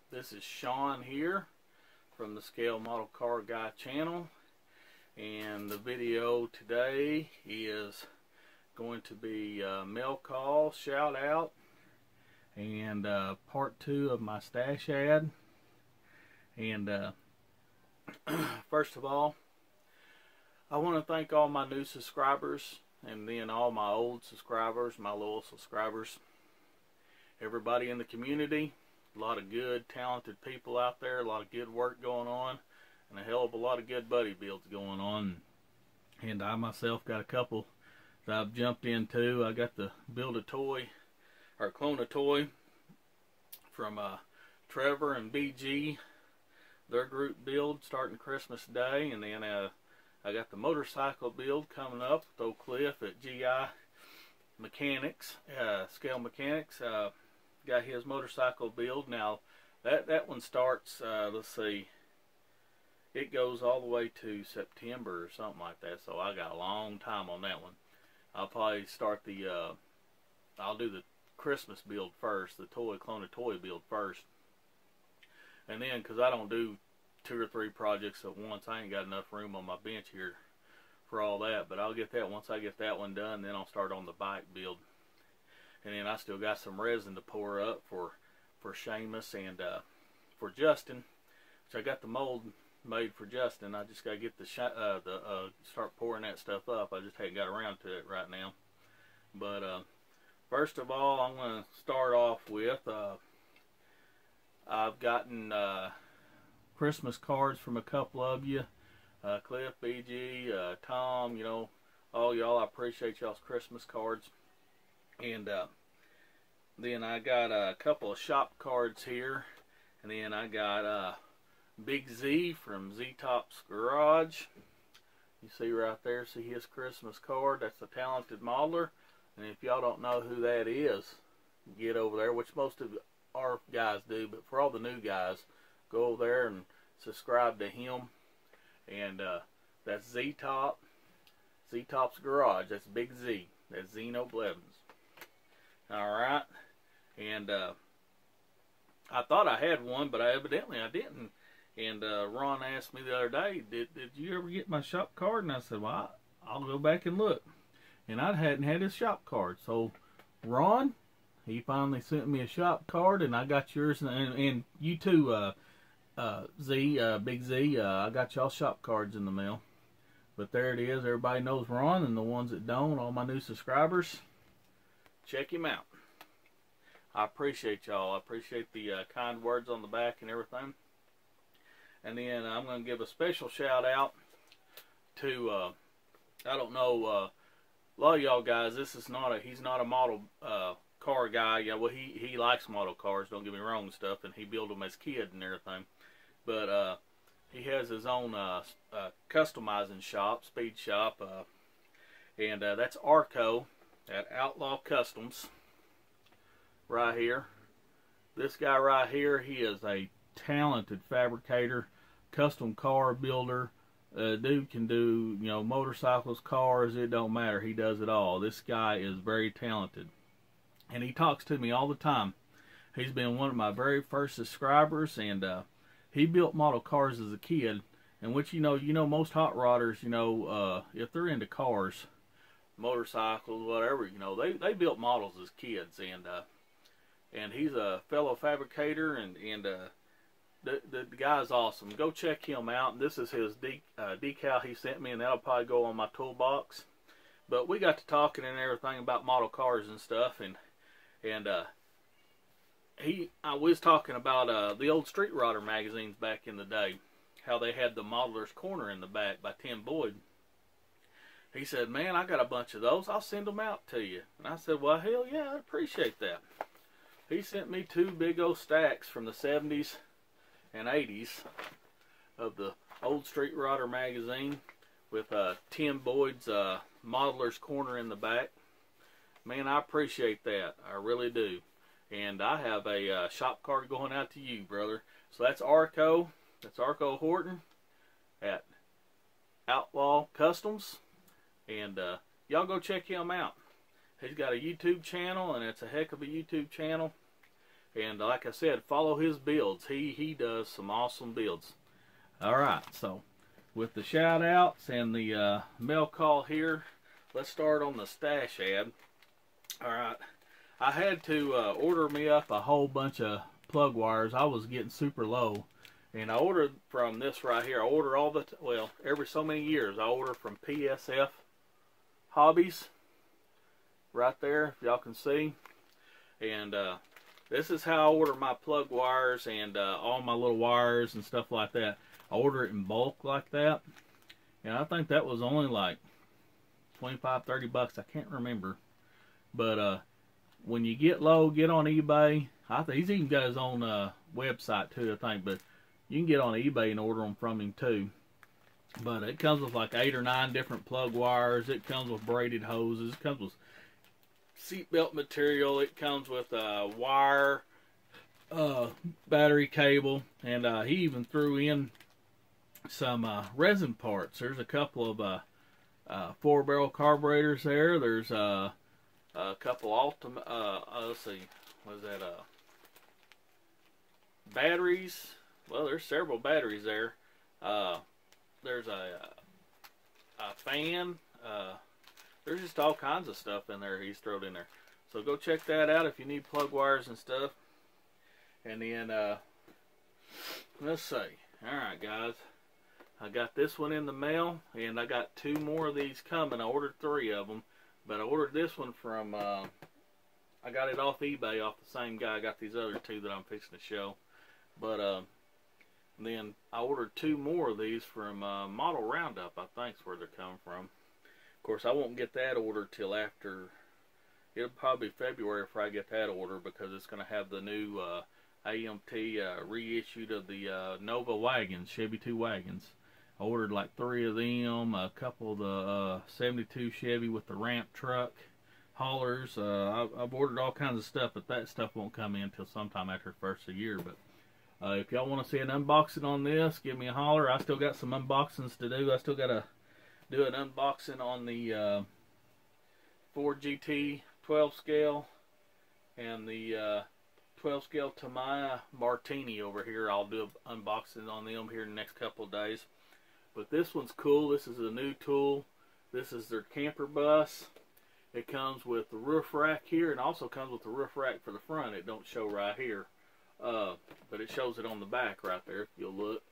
This is Sean here from the Scale Model Car Guy channel, and the video today is going to be mail call, shout out, and part 2 of my stash ad. And first of all, I want to thank all my new subscribers, and then all my old subscribers, my loyal subscribers, everybody in the community. A lot of good, talented people out there, a lot of good work going on, and a hell of a lot of good buddy builds going on. And I myself got a couple that I've jumped into. I got the build a toy, or clone a toy, from Trevor and BG, their group build starting Christmas Day. And then I got the motorcycle build coming up with Oak Cliff at GI Mechanics, Scale Mechanics. Got his motorcycle build. Now that one starts, let's see, it goes all the way to September or something like that, so I got a long time on that one. I'll probably start the I'll do the Christmas build first, the clone a toy build first, and then, because I don't do 2 or 3 projects at once, I ain't got enough room on my bench here for all that. But I'll get that, once I get that one done, then I'll start on the bike build. And then I still got some resin to pour up for Seamus and for Justin, which I got the mold made for Justin. I just got to get start pouring that stuff up. I just haven't got around to it right now. But first of all, I'm going to start off with I've gotten Christmas cards from a couple of you, Cliff, BG, Tom, you know, all y'all. I appreciate y'all's Christmas cards. And then I got a couple of shop cards here, and then I got Big Z from Z-Top's Garage. You see right there, see his Christmas card. That's a talented modeler, and if y'all don't know who that is, get over there, which most of our guys do, but for all the new guys, go over there and subscribe to him. And that's Z-Top, Z-Top's Garage. That's Big Z. That's Zeno Blevins. Alright, and I thought I had one, but evidently I didn't. And Ron asked me the other day, did you ever get my shop card? And I said, well, I'll go back and look. And I hadn't had his shop card. So Ron, he finally sent me a shop card, and I got yours, and you too, Big Z, I got y'all shop cards in the mail. But there it is. Everybody knows Ron, and the ones that don't, all my new subscribers, check him out. I appreciate y'all. I appreciate the kind words on the back and everything. And then I'm going to give a special shout out to, I don't know, a lot of y'all guys, he's not a model car guy. Yeah, well, he likes model cars, don't get me wrong and stuff, and he built them as a kid and everything. But he has his own customizing shop, speed shop, and that's ARCO. At Outlaw Customs, right here. This guy right here, he is a talented fabricator, custom car builder. Dude can do, you know, motorcycles, cars, it don't matter. He does it all. This guy is very talented, and he talks to me all the time. He's been one of my very first subscribers, and he built model cars as a kid. And which, you know, most hot rodders, you know, if they're into cars, motorcycles, whatever, you know, they built models as kids. And he's a fellow fabricator, and the guy's awesome. Go check him out. And this is his decal he sent me, and that'll probably go on my toolbox. But we got to talking and everything about model cars and stuff, and I was talking about the old Street Rodder magazines back in the day, how they had the Modeler's Corner in the back by Tim Boyd. He said, man, I got a bunch of those. I'll send them out to you. And I said, well, hell yeah, I appreciate that. He sent me 2 big old stacks from the 70s and 80s of the old Street Rodder magazine with Tim Boyd's Modeler's Corner in the back. Man, I appreciate that. I really do. And I have a shop card going out to you, brother. So that's ARCO. That's ARCO Horton at Outlaw Customs. And y'all go check him out. He's got a YouTube channel, and it's a heck of a YouTube channel. And like I said, follow his builds. He does some awesome builds. Alright, so with the shout outs and the mail call here, let's start on the stash ad. Alright, I had to order me up a whole bunch of plug wires. I was getting super low. And I ordered from this right here. I order all the, well, every so many years, I order from PSF Hobbies. Right there, if y'all can see. And this is how I order my plug wires and all my little wires and stuff like that. I order it in bulk like that. And I think that was only like 25, 30 bucks. I can't remember. But when you get low, get on eBay. I think he's even got his own website too, I think. But you can get on eBay and order them from him too. But it comes with like 8 or 9 different plug wires. It comes with braided hoses. It comes with seatbelt material. It comes with wire, battery cable, and he even threw in some resin parts. There's a couple of 4-barrel carburetors there. There's a couple let's see, what is that? Batteries. Well, there's several batteries there. There's a fan. There's just all kinds of stuff in there he's thrown in there. So go check that out if you need plug wires and stuff. And then, let's see. Alright, guys. I got this one in the mail, and I got 2 more of these coming. I ordered 3 of them. But I ordered this one from, I got it off eBay, off the same guy I got these other 2 that I'm fixing to show. But, then I ordered 2 more of these from Model Roundup, I think is where they're coming from. Of course, I won't get that ordered till after, it'll probably be February before I get that order, because it's going to have the new AMT reissued of the Nova wagons, Chevy 2 wagons. I ordered like 3 of them, a couple of the 72 Chevy with the ramp truck haulers. I've ordered all kinds of stuff, but that stuff won't come in until sometime after the first of the year. But if y'all want to see an unboxing on this, give me a holler. I still got some unboxings to do. I still got to do an unboxing on the Ford GT 12 scale and the 12 scale Tamiya Martini over here. I'll do an unboxing on them here in the next couple of days. But this one's cool. This is a new tool. This is their camper bus. It comes with the roof rack here, and also comes with the roof rack for the front. It don't show right here. But it shows it on the back right there if you'll look.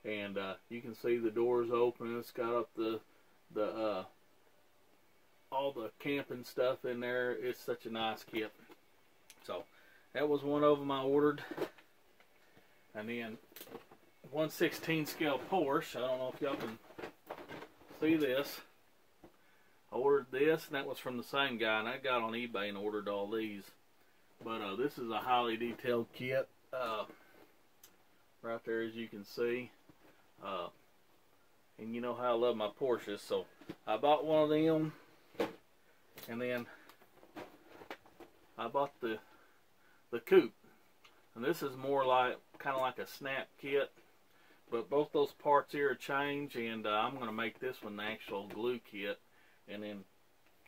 And you can see the doors open. It's got up the all the camping stuff in there. It's such a nice kit. So that was one of them I ordered. And then 1/16 scale Porsche. I don't know if y'all can see this. I ordered this, and that was from the same guy, and I got on eBay and ordered all these. But this is a highly detailed kit, right there as you can see. And you know how I love my Porsches, so I bought one of them, and then I bought the coupe. And this is more like, kind of like a snap kit, but both those parts here are changed, and I'm going to make this one the actual glue kit, and then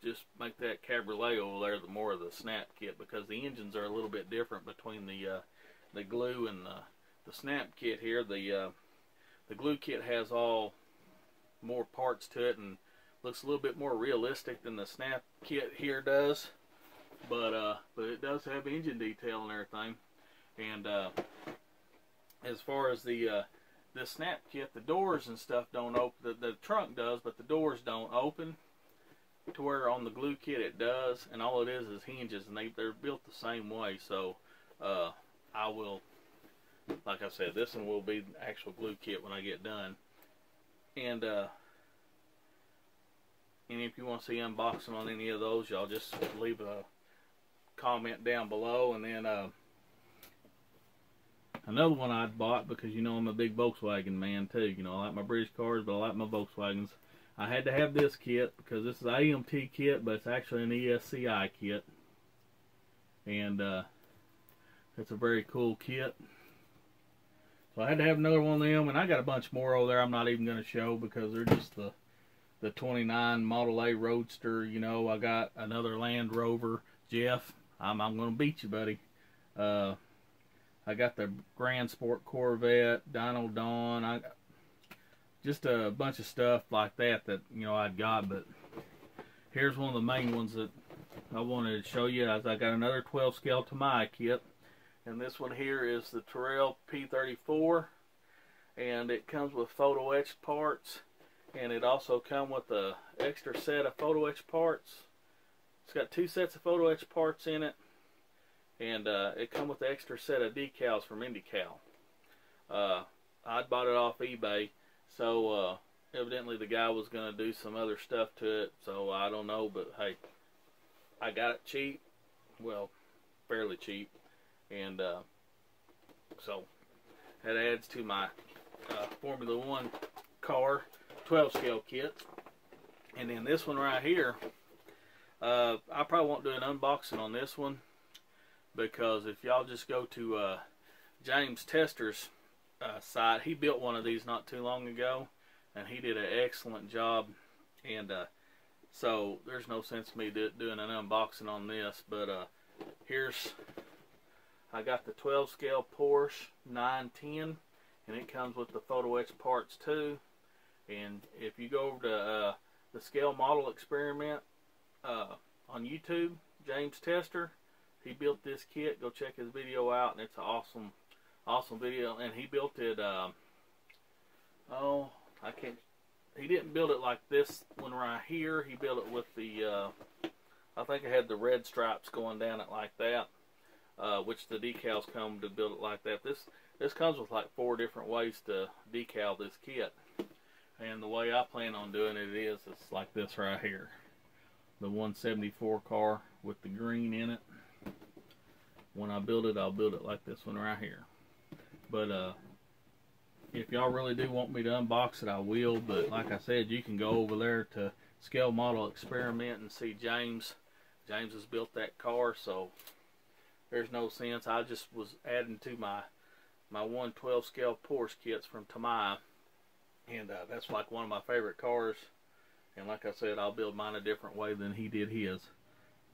just make that cabriolet over there the more of the snap kit, because the engines are a little bit different between the glue and the snap kit here. The glue kit has all more parts to it and looks a little bit more realistic than the snap kit here does, but it does have engine detail and everything. And as far as the snap kit, the doors and stuff don't open. The trunk does, but the doors don't open. To where on the glue kit it does, and all it is hinges, and they're built the same way. So I will, like I said, this one will be the actual glue kit when I get done. And if you want to see unboxing on any of those, y'all just leave a comment down below. And then another one I bought, because you know I'm a big Volkswagen man too. You know, I like my British cars, but I like my Volkswagens. I had to have this kit because this is an AMT kit, but it's actually an ESCI kit. And it's a very cool kit. So I had to have another one of them, and I got a bunch more over there I'm not even going to show, because they're just the 29 Model A Roadster. You know, I got another Land Rover. Jeff, I'm going to beat you, buddy. I got the Grand Sport Corvette, Dino Dawn, just a bunch of stuff like that you know I'd got. But here's one of the main ones that I wanted to show you. I got another 12 scale Tamiya kit, and this one here is the Terrell P34, and it comes with photo etched parts, and it also comes with a extra set of photo etched parts. It's got 2 sets of photo etched parts in it, and it comes with an extra set of decals from IndyCal. I bought it off eBay, so evidently the guy was going to do some other stuff to it, so I don't know, but hey, I got it cheap, well, fairly cheap, and so that adds to my Formula One car 12 scale kit. And then this one right here, I probably won't do an unboxing on this one, because if y'all just go to James Tester's site, he built one of these not too long ago, and he did an excellent job, and so there's no sense in me doing an unboxing on this. But I got the 12 scale Porsche 910, and it comes with the photo etched parts too. And if you go over to the Scale Model Experiment on YouTube, James Tester, he built this kit. Go check his video out, and it's an awesome video. And he built it, he didn't build it like this one right here. He built it with the, I think it had the red stripes going down it like that, which the decals come to build it like that. This comes with like 4 different ways to decal this kit. And the way I plan on doing it is it's like this right here. The 174 car with the green in it. When I build it, I'll build it like this one right here. But if y'all really do want me to unbox it, I will. But like I said, you can go over there to Scale Model Experiment and see James. James has built that car, so there's no sense. I just was adding to my 112 scale Porsche kits from Tamiya. And that's like one of my favorite cars. And like I said, I'll build mine a different way than he did his.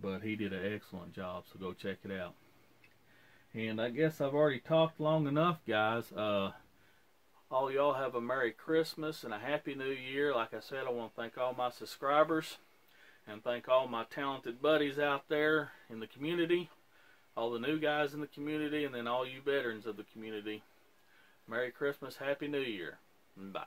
But he did an excellent job, so go check it out. And I guess I've already talked long enough, guys. All y'all have a Merry Christmas and a Happy New Year. Like I said, I want to thank all my subscribers and thank all my talented buddies out there in the community, all the new guys in the community, and then all you veterans of the community. Merry Christmas, Happy New Year. Bye.